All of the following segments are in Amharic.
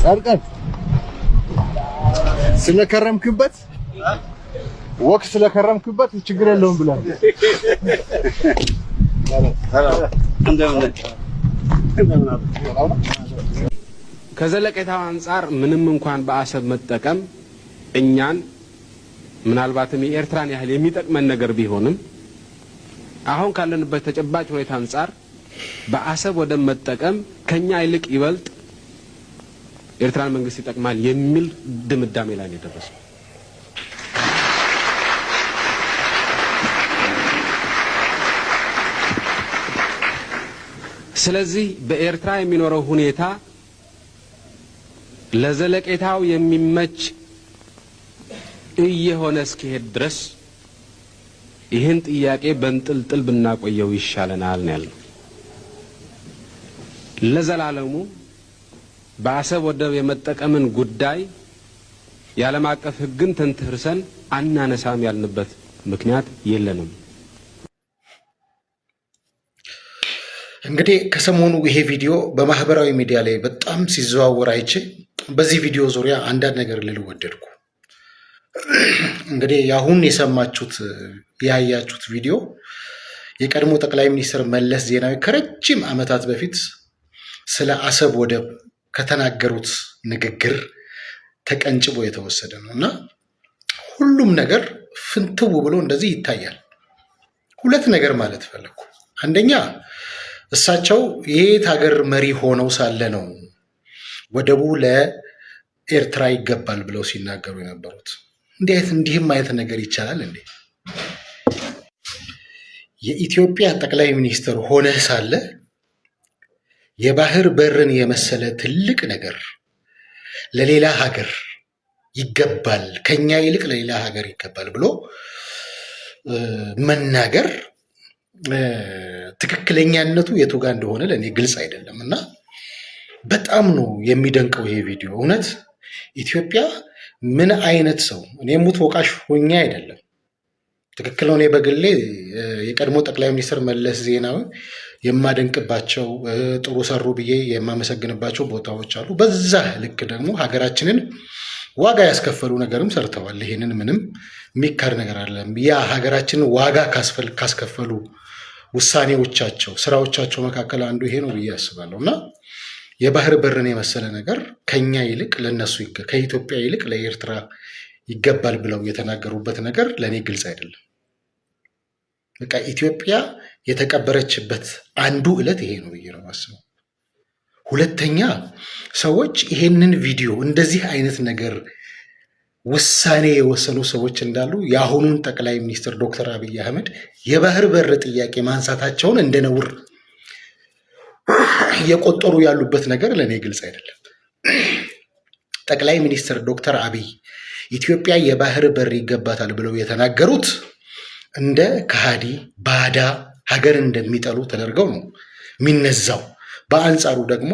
ጻድቃን ስለከረምክበት ወክ ስለከረምክበት ችግር የለውም ብለን ከዘለቄታው አንፃር ምንም እንኳን በአሰብ መጠቀም እኛን ምናልባትም የኤርትራን ያህል የሚጠቅመን ነገር ቢሆንም አሁን ካለንበት ተጨባጭ ሁኔታ አንፃር በአሰብ ወደ መጠቀም ከኛ ይልቅ ይበልጥ ኤርትራን መንግስት ይጠቅማል የሚል ድምዳሜ ላይ ነው የደረሰው። ስለዚህ በኤርትራ የሚኖረው ሁኔታ ለዘለቄታው የሚመች እየሆነ እስኪሄድ ድረስ ይህን ጥያቄ በእንጥልጥል ብናቆየው ይሻለናል ነው ያልነው። ለዘላለሙ በአሰብ ወደብ የመጠቀምን ጉዳይ የዓለም አቀፍ ሕግን ተንተርሰን አናነሳም ያልንበት ምክንያት የለንም። እንግዲህ ከሰሞኑ ይሄ ቪዲዮ በማህበራዊ ሚዲያ ላይ በጣም ሲዘዋወር አይቼ በዚህ ቪዲዮ ዙሪያ አንዳንድ ነገር ልል ወደድኩ። እንግዲህ ያሁን የሰማችሁት ያያችሁት ቪዲዮ የቀድሞ ጠቅላይ ሚኒስትር መለስ ዜናዊ ከረጅም ዓመታት በፊት ስለ አሰብ ወደብ ከተናገሩት ንግግር ተቀንጭቦ የተወሰደ ነው እና ሁሉም ነገር ፍንትው ብሎ እንደዚህ ይታያል። ሁለት ነገር ማለት ፈለኩ። አንደኛ እሳቸው የት ሀገር መሪ ሆነው ሳለ ነው ወደቡ ለኤርትራ ይገባል ብለው ሲናገሩ የነበሩት? እንዲህም አይነት ነገር ይቻላል እንዴ? የኢትዮጵያ ጠቅላይ ሚኒስትር ሆነህ ሳለ የባህር በርን የመሰለ ትልቅ ነገር ለሌላ ሀገር ይገባል፣ ከኛ ይልቅ ለሌላ ሀገር ይገባል ብሎ መናገር ትክክለኛነቱ የቱ ጋር እንደሆነ ለእኔ ግልጽ አይደለም እና በጣም ነው የሚደንቀው ይሄ ቪዲዮ። እውነት ኢትዮጵያ ምን አይነት ሰው፣ እኔ ሙት ወቃሽ ሆኜ አይደለም፣ ትክክል ነው። እኔ በግሌ የቀድሞ ጠቅላይ ሚኒስትር መለስ ዜናዊ የማደንቅባቸው ጥሩ ሰሩ ብዬ የማመሰግንባቸው ቦታዎች አሉ። በዛ ልክ ደግሞ ሀገራችንን ዋጋ ያስከፈሉ ነገርም ሰርተዋል። ይሄንን ምንም የሚካድ ነገር አይደለም። ያ ሀገራችንን ዋጋ ካስከፈሉ ውሳኔዎቻቸው፣ ስራዎቻቸው መካከል አንዱ ይሄ ነው ብዬ አስባለሁ እና የባህር በርን የመሰለ ነገር ከኛ ይልቅ ለነሱ ከኢትዮጵያ ይልቅ ለኤርትራ ይገባል ብለው የተናገሩበት ነገር ለእኔ ግልጽ አይደለም። በቃ ኢትዮጵያ የተቀበረችበት አንዱ ዕለት ይሄ ነው ብዬ ነው የማስበው። ሁለተኛ ሰዎች ይሄንን ቪዲዮ እንደዚህ አይነት ነገር ውሳኔ የወሰኑ ሰዎች እንዳሉ የአሁኑን ጠቅላይ ሚኒስትር ዶክተር አብይ አህመድ የባህር በር ጥያቄ ማንሳታቸውን እንደ ነውር እየቆጠሩ ያሉበት ነገር ለእኔ ግልጽ አይደለም። ጠቅላይ ሚኒስትር ዶክተር አብይ ኢትዮጵያ የባህር በር ይገባታል ብለው የተናገሩት እንደ ከሃዲ ባዳ ሀገር እንደሚጠሉ ተደርገው ነው የሚነዛው። በአንጻሩ ደግሞ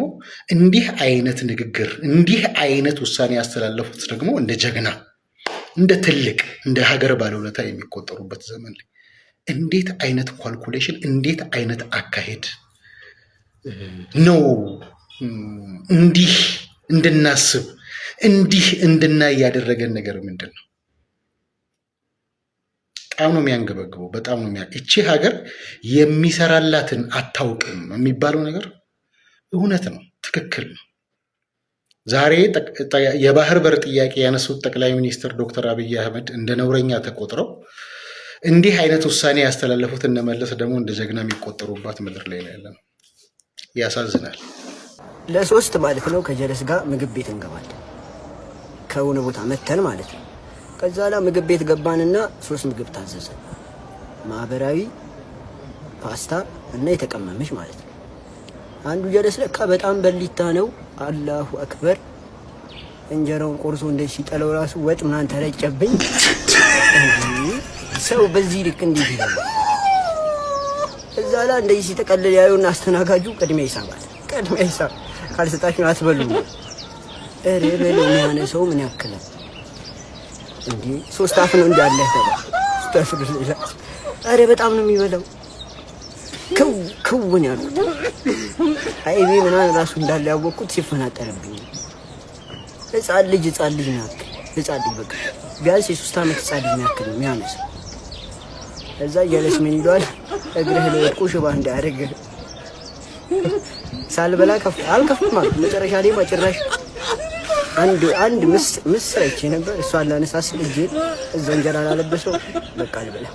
እንዲህ አይነት ንግግር እንዲህ አይነት ውሳኔ ያስተላለፉት ደግሞ እንደ ጀግና፣ እንደ ትልቅ፣ እንደ ሀገር ባለውለታ የሚቆጠሩበት ዘመን ላይ እንዴት አይነት ኳልኩሌሽን፣ እንዴት አይነት አካሄድ ነው እንዲህ እንድናስብ እንዲህ እንድናይ ያደረገን ነገር ምንድን ነው? በጣም ነው የሚያንገበግበው። በጣም ነው እቺ ሀገር የሚሰራላትን አታውቅም የሚባለው ነገር እውነት ነው፣ ትክክል ነው። ዛሬ የባህር በር ጥያቄ ያነሱት ጠቅላይ ሚኒስትር ዶክተር አብይ አህመድ እንደ ነውረኛ ተቆጥረው እንዲህ አይነት ውሳኔ ያስተላለፉት እነመለስ ደግሞ እንደ ጀግና የሚቆጠሩባት ምድር ላይ ያለ ነው። ያሳዝናል። ለሶስት ማለት ነው ከጀለስ ጋር ምግብ ቤት እንገባለን። ከሆነ ቦታ መተን ማለት ነው። ከዛ ላይ ምግብ ቤት ገባንና 3 ምግብ ታዘዘ። ማህበራዊ፣ ፓስታ እና የተቀመመች ማለት ነው። አንዱ ጀለስ ለካ በጣም በሊታ ነው። አላሁ አክበር። እንጀራውን ቆርሶ እንደዚህ ሲጠለው ራሱ ወጥ ምናምን ተረጨብኝ። ሰው በዚህ ልክ እንዴት ይላል? እዛ ላይ እንደዚህ ሲተቀለል ያዩና አስተናጋጁ ቅድሚያ ይሳባል። ቅድሚያ ይሳብ ካልሰጣችሁ አትበሉም። እረ በለው የሚያነሰው ምን ያክላል እንዴ? 3 አፍ ነው እንዳለ ተባለ። አረ በጣም ነው የሚበላው። ክውን ያሉት አይቤ ምናምን ራሱ እንዳለ ያወቅኩት ሲፈናጠርብኝ ህፃን ልጅ ነው ህፃን ልጅ በቃ ቢያንስ የ3 ዓመት ህፃን ልጅ ያክል ነው የሚያነሳው። እዛ እያለች ምን ይሏል እግርህ ላይ ቁሽባ እንዳያደርግ ሳልበላ አልከፍትም ማለት መጨረሻ ላይ ማጭራሽ አንድ ምስር አይቼ ነበር። እሷን ላነሳስል እጄ እዛ እንጀራ ላለበሰው በቃ አልበላ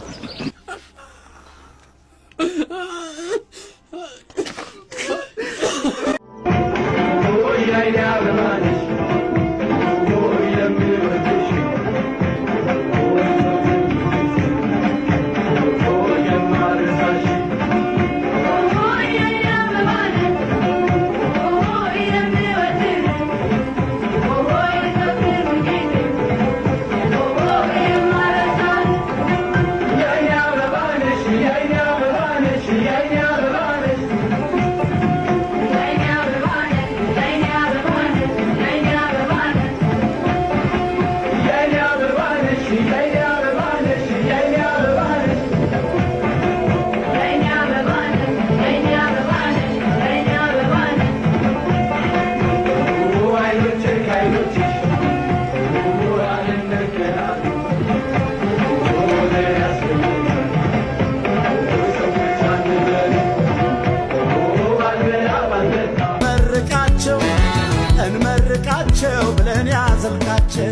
እንመርቃቸው ብለን ያዘልቃቸው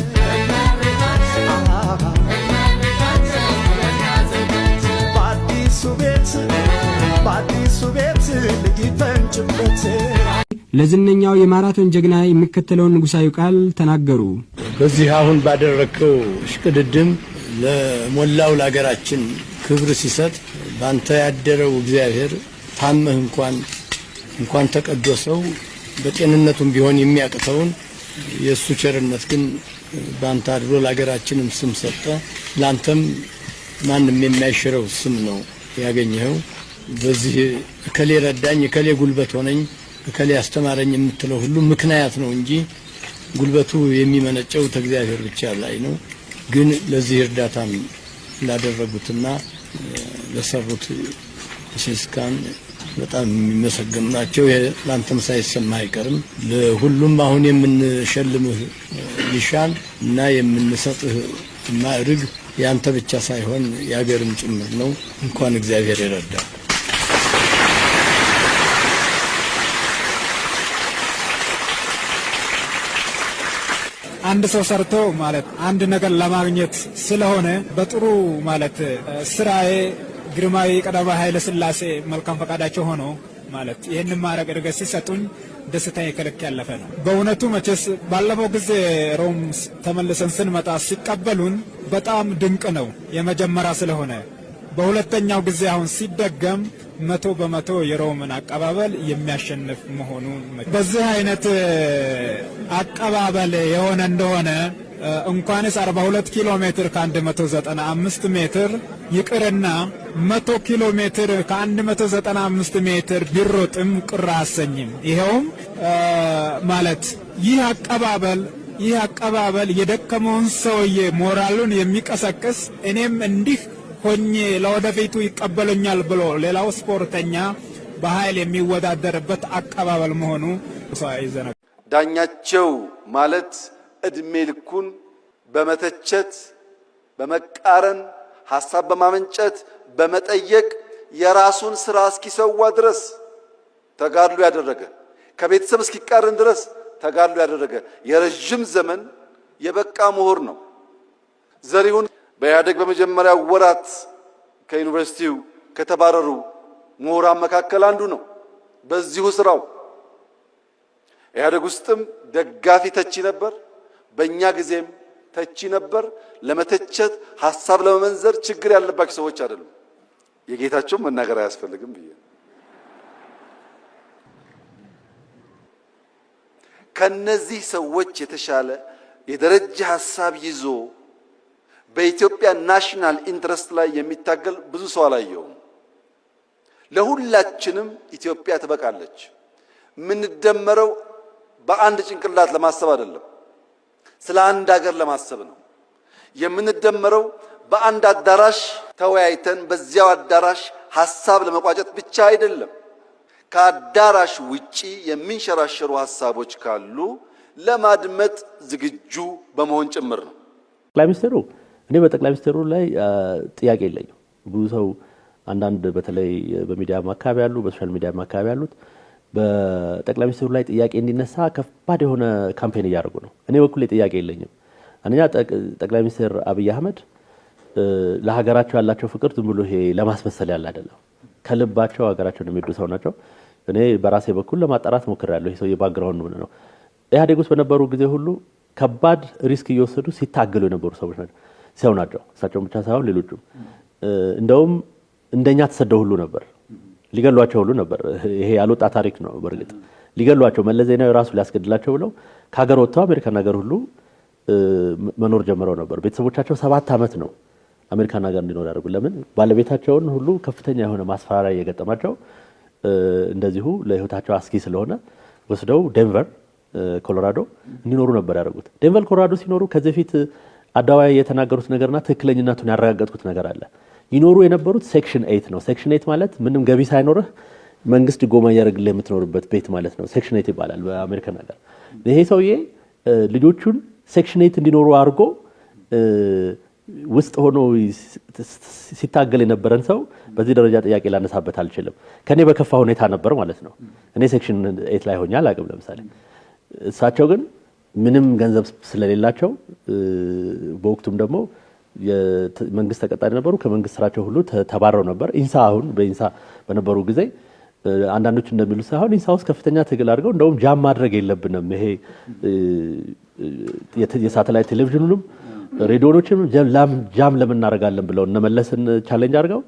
በአዲሱ ቤት ልጅ ፈንጭበት። ለዝነኛው የማራቶን ጀግና የሚከተለውን ንጉሳዊ ቃል ተናገሩ። በዚህ አሁን ባደረከው እሽቅድድም ለሞላው ለሀገራችን ክብር ሲሰጥ ባንተ ያደረው እግዚአብሔር ታመህ እንኳን ተቀደሰው በጤንነቱም ቢሆን የሚያቅተውን የሱ ቸርነት ግን ባንተ አድሮ ለሀገራችንም ስም ሰጠ። ላንተም ማንም የማይሽረው ስም ነው ያገኘው። በዚህ እከሌ ረዳኝ፣ እከሌ ጉልበት ሆነኝ፣ እከሌ አስተማረኝ የምትለው ሁሉ ምክንያት ነው እንጂ ጉልበቱ የሚመነጨው ከእግዚአብሔር ብቻ ላይ ነው። ግን ለዚህ እርዳታም ላደረጉትና ለሰሩት ሲስካን በጣም የሚመሰገኑ ናቸው። ላንተም ሳይሰማ አይቀርም። ለሁሉም አሁን የምንሸልምህ ኒሻን እና የምንሰጥህ ማዕረግ ያንተ ብቻ ሳይሆን የሀገርም ጭምር ነው። እንኳን እግዚአብሔር ይረዳ። አንድ ሰው ሰርቶ ማለት አንድ ነገር ለማግኘት ስለሆነ በጥሩ ማለት ስራዬ ግርማዊ ቀዳማዊ ኃይለ ሥላሴ መልካም ፈቃዳቸው ሆኖ ማለት ይሄንን ማረግ እድገት ሲሰጡኝ ደስታዬ ከልክ ያለፈ ነው። በእውነቱ መቼስ ባለፈው ጊዜ ሮም ተመልሰን ስንመጣ ሲቀበሉን በጣም ድንቅ ነው የመጀመሪያ ስለሆነ። በሁለተኛው ጊዜ አሁን ሲደገም 100% የሮምን አቀባበል የሚያሸንፍ መሆኑ በዚህ አይነት አቀባበል የሆነ እንደሆነ እንኳንስ 42 ኪሎ ሜትር ከ195 ሜትር ይቅርና 100 ኪሎ ሜትር ከ195 ሜትር ቢሮጥም ቅር አሰኝም። ይሄውም ማለት ይህ አቀባበል የደከመውን ሰውዬ ሞራሉን የሚቀሰቅስ እኔም እንዲህ ሆኜ ለወደፊቱ ይቀበለኛል ብሎ ሌላው ስፖርተኛ በኃይል የሚወዳደርበት አቀባበል መሆኑ ሳይዘነ ዳኛቸው ማለት እድሜ ልኩን በመተቸት በመቃረን ሐሳብ በማመንጨት በመጠየቅ የራሱን ስራ እስኪሰዋ ድረስ ተጋድሎ ያደረገ ከቤተሰብ እስኪቃረን ድረስ ተጋድሎ ያደረገ የረጅም ዘመን የበቃ ምሁር ነው። ዘሪሁን በኢህአዴግ በመጀመሪያ ወራት ከዩኒቨርሲቲው ከተባረሩ ምሁራን መካከል አንዱ ነው። በዚሁ ስራው ኢህአዴግ ውስጥም ደጋፊ ተቺ ነበር። በእኛ ጊዜም ተቺ ነበር። ለመተቸት ሐሳብ ለመመንዘር ችግር ያለባቸው ሰዎች አይደሉም። የጌታቸው መናገር አያስፈልግም ብዬ ከነዚህ ሰዎች የተሻለ የደረጃ ሐሳብ ይዞ በኢትዮጵያ ናሽናል ኢንትረስት ላይ የሚታገል ብዙ ሰው አላየውም። ለሁላችንም ኢትዮጵያ ትበቃለች። የምንደመረው በአንድ ጭንቅላት ለማሰብ አይደለም፣ ስለ አንድ ሀገር ለማሰብ ነው። የምንደመረው በአንድ አዳራሽ ተወያይተን በዚያው አዳራሽ ሐሳብ ለመቋጨት ብቻ አይደለም። ከአዳራሽ ውጪ የሚንሸራሸሩ ሐሳቦች ካሉ ለማድመጥ ዝግጁ በመሆን ጭምር ነው። ጠቅላይ ሚኒስትሩ እኔ በጠቅላይ ሚኒስትሩ ላይ ጥያቄ የለኝም። ብዙ ሰው አንዳንድ በተለይ በሚዲያ አካባቢ ያሉ በሶሻል ሚዲያ አካባቢ ያሉት በጠቅላይ ሚኒስትሩ ላይ ጥያቄ እንዲነሳ ከባድ የሆነ ካምፔን እያደረጉ ነው። እኔ በኩል ጥያቄ የለኝም። አንደኛ ጠቅላይ ሚኒስትር አብይ አህመድ ለሀገራቸው ያላቸው ፍቅር ዝም ብሎ ይሄ ለማስመሰል ያለ አይደለም። ከልባቸው ሀገራቸውን የሚወዱ ሰው ናቸው። እኔ በራሴ በኩል ለማጣራት ሞክሬያለሁ። ይሄ ሰው የባክግራውንድ ምን ነው ኢህአዴግ ውስጥ በነበሩ ጊዜ ሁሉ ከባድ ሪስክ እየወሰዱ ሲታገሉ የነበሩ ሰዎች ናቸው። ሰው ናቸው። እሳቸው ብቻ ሳይሆን ሌሎቹም እንደውም እንደኛ ተሰደው ሁሉ ነበር። ሊገሏቸው ሁሉ ነበር። ይሄ ያልወጣ ታሪክ ነው። በርግጥ ሊገሏቸው መለስ ዜናዊ ራሱ ሊያስገድላቸው ብለው ከሀገር ወጥተው አሜሪካን ሀገር ሁሉ መኖር ጀምረው ነበር። ቤተሰቦቻቸው 7 ዓመት ነው አሜሪካን ሀገር እንዲኖር ያደርጉ። ለምን ባለቤታቸውን ሁሉ ከፍተኛ የሆነ ማስፈራሪያ እየገጠማቸው እንደዚሁ ለህይወታቸው አስጊ ስለሆነ ወስደው ዴንቨር ኮሎራዶ እንዲኖሩ ነበር ያደረጉት። ዴንቨር ኮሎራዶ ሲኖሩ ከዚህ በፊት አዳዋይ የተናገሩት ነገርና ትክክለኛነቱን ያረጋገጥኩት ነገር አለ። ይኖሩ የነበሩት ሴክሽን 8 ነው። ሴክሽን 8 ማለት ምንም ገቢ ሳይኖርህ መንግስት ጎማ ያደርግልህ የምትኖርበት ቤት ማለት ነው። ሴክሽን 8 ይባላል በአሜሪካን ሀገር። ይሄ ሰውዬ ልጆቹን ሴክሽን 8 እንዲኖሩ አድርጎ ውስጥ ሆኖ ሲታገል የነበረን ሰው በዚህ ደረጃ ጥያቄ ላነሳበት አልችልም። ከኔ በከፋ ሁኔታ ነበር ማለት ነው። እኔ ሴክሽን 8 ላይ ሆኜ አላውቅም ለምሳሌ። እሳቸው ግን ምንም ገንዘብ ስለሌላቸው በወቅቱም ደግሞ የመንግስት ተቀጣሪ ነበሩ። ከመንግስት ስራቸው ሁሉ ተባረው ነበር። ኢንሳ አሁን በኢንሳ በነበሩ ጊዜ አንዳንዶች እንደሚሉት ሳይሆን ኢንሳ ውስጥ ከፍተኛ ትግል አድርገው እንደውም ጃም ማድረግ የለብንም ይሄ የሳተላይት ቴሌቪዥኑንም ሬዲዮኖችም ጃም ለምን እናደርጋለን ብለው እነመለስን ቻሌንጅ አድርገው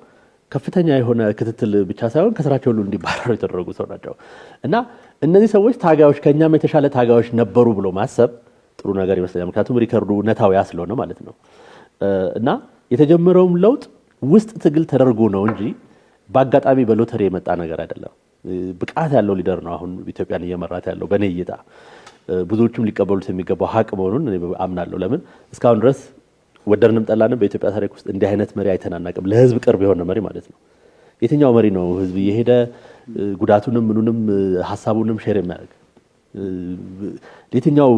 ከፍተኛ የሆነ ክትትል ብቻ ሳይሆን ከስራቸው ሁሉ እንዲባረሩ የተደረጉ ሰው ናቸው። እና እነዚህ ሰዎች ታጋዮች ከኛም የተሻለ ታጋዮች ነበሩ ብሎ ማሰብ ጥሩ ነገር ይመስለኛል። ምክንያቱም ሪከርዱ እውነታው ያ ስለሆነ ማለት ነው። እና የተጀመረውም ለውጥ ውስጥ ትግል ተደርጎ ነው እንጂ በአጋጣሚ በሎተሪ የመጣ ነገር አይደለም። ብቃት ያለው ሊደር ነው አሁን ኢትዮጵያን እየመራት ያለው በኔ እይታ። ብዙዎቹም ሊቀበሉት የሚገባው ሀቅ መሆኑን እኔ አምናለሁ። ለምን እስካሁን ድረስ ወደድንም ጠላንም በኢትዮጵያ ታሪክ ውስጥ እንዲህ አይነት መሪ አይተናናቅም። ለህዝብ ቅርብ የሆነ መሪ ማለት ነው። የትኛው መሪ ነው ህዝብ እየሄደ ጉዳቱንም ምኑንም ሀሳቡንም ሼር የሚያደርግ? የትኛው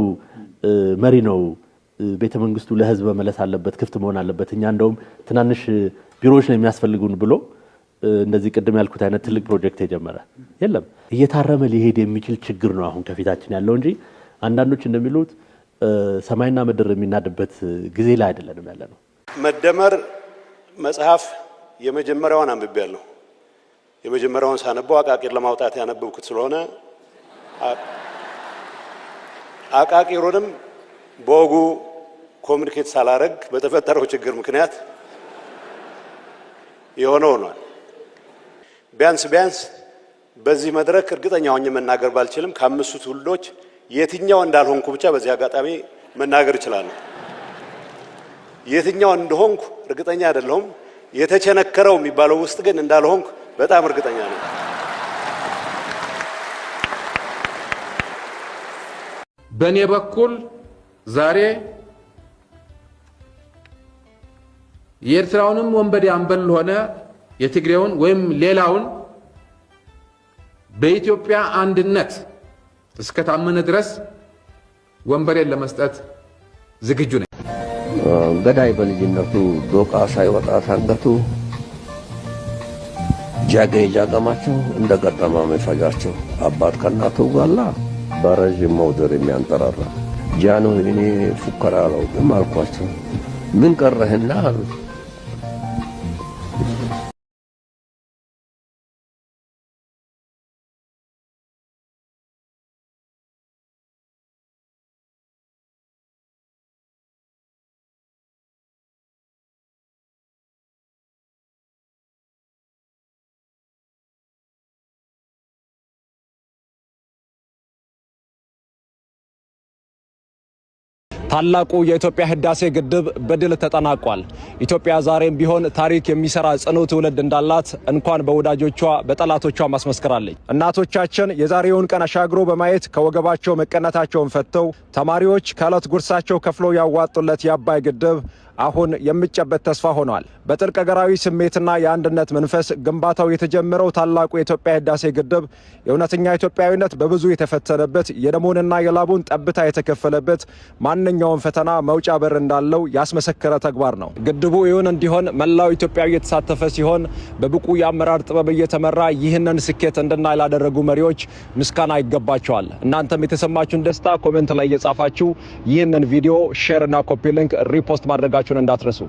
መሪ ነው ቤተ መንግስቱ ለህዝብ መመለስ አለበት፣ ክፍት መሆን አለበት፣ እኛ እንደውም ትናንሽ ቢሮዎች ነው የሚያስፈልጉን ብሎ እንደዚህ ቅድም ያልኩት አይነት ትልቅ ፕሮጀክት የጀመረ የለም። እየታረመ ሊሄድ የሚችል ችግር ነው አሁን ከፊታችን ያለው እንጂ አንዳንዶች እንደሚሉት ሰማይና ምድር የሚናድበት ጊዜ ላይ አይደለንም ያለ ነው። መደመር መጽሐፍ የመጀመሪያውን አንብቤያለሁ። የመጀመሪያውን ሳነበው አቃቂር ለማውጣት ያነበብኩት ስለሆነ አቃቂሩንም በወጉ ኮሚኒኬት ሳላረግ በተፈጠረው ችግር ምክንያት የሆነው ነው። ቢያንስ በዚህ መድረክ እርግጠኛ ሆኜ መናገር ባልችልም ከአምስቱ ትውልዶች የትኛው እንዳልሆንኩ ብቻ በዚህ አጋጣሚ መናገር እችላለሁ። የትኛው እንደሆንኩ እርግጠኛ አይደለሁም። የተቸነከረው የሚባለው ውስጥ ግን እንዳልሆንኩ በጣም እርግጠኛ ነኝ። በእኔ በኩል ዛሬ የኤርትራውንም ወንበዴ አንበል ሆነ የትግሬውን ወይም ሌላውን በኢትዮጵያ አንድነት እስከታመነ ድረስ ወንበሬን ለመስጠት ዝግጁ ነኝ። ገዳይ በልጅነቱ ዶቃ ሳይወጣ ታንገቱ ጃገ ጃገማቸው እንደገጠማ መፈጃቸው አባት ከናቱ ጋላ በረዥም መውደር የሚያንጠራራ ጃኑ እኔ ፉከራ አላውቅም አልኳቸው። ምን ቀረህና አሉት። ታላቁ የኢትዮጵያ ህዳሴ ግድብ በድል ተጠናቋል። ኢትዮጵያ ዛሬም ቢሆን ታሪክ የሚሰራ ጽኑ ትውልድ እንዳላት እንኳን በወዳጆቿ በጠላቶቿ ማስመስከራለች። እናቶቻችን የዛሬውን ቀን አሻግሮ በማየት ከወገባቸው መቀነታቸውን ፈተው ተማሪዎች ከዕለት ጉርሳቸው ከፍለው ያዋጡለት የአባይ ግድብ አሁን የሚጨበት ተስፋ ሆኗል። በጥልቅ ሀገራዊ ስሜትና የአንድነት መንፈስ ግንባታው የተጀመረው ታላቁ የኢትዮጵያ ህዳሴ ግድብ የእውነተኛ ኢትዮጵያዊነት በብዙ የተፈተነበት የደሙንና የላቡን ጠብታ የተከፈለበት ማንኛውም ፈተና መውጫ በር እንዳለው ያስመሰከረ ተግባር ነው። ግድቡ ይሁን እንዲሆን መላው ኢትዮጵያዊ የተሳተፈ ሲሆን በብቁ የአመራር ጥበብ እየተመራ ይህንን ስኬት እንድናይ ላደረጉ መሪዎች ምስጋና ይገባቸዋል። እናንተም የተሰማችሁን ደስታ ኮሜንት ላይ እየጻፋችሁ ይህንን ቪዲዮ ሼር እና ኮፒ ሊንክ ሪፖስት ማድረጋችሁን እንዳትረሱ።